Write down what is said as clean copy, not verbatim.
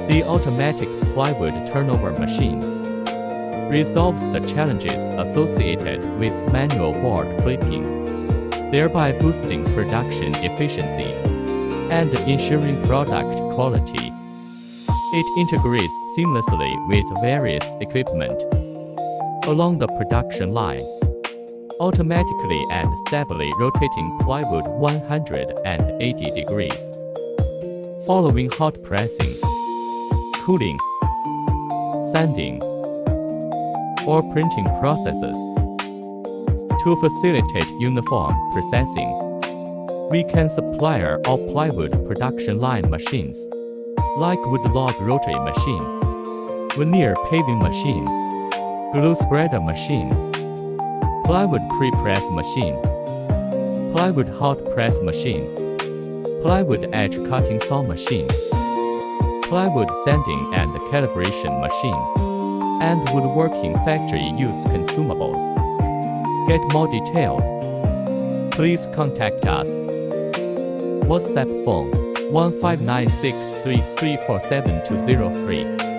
The automatic plywood turnover machine resolves the challenges associated with manual board flipping, thereby boosting production efficiency and ensuring product quality. It integrates seamlessly with various equipment along the production line, automatically and stably rotating plywood 180 degrees, following hot pressing, cooling, sanding, or printing processes. To facilitate uniform processing, we can supply all plywood production line machines, like wood log rotary machine, veneer paving machine, glue spreader machine, plywood pre-press machine, plywood hot press machine, plywood edge cutting saw machine, plywood sanding and calibration machine, and woodworking factory use consumables. Get more details, please contact us. WhatsApp phone 15963347203.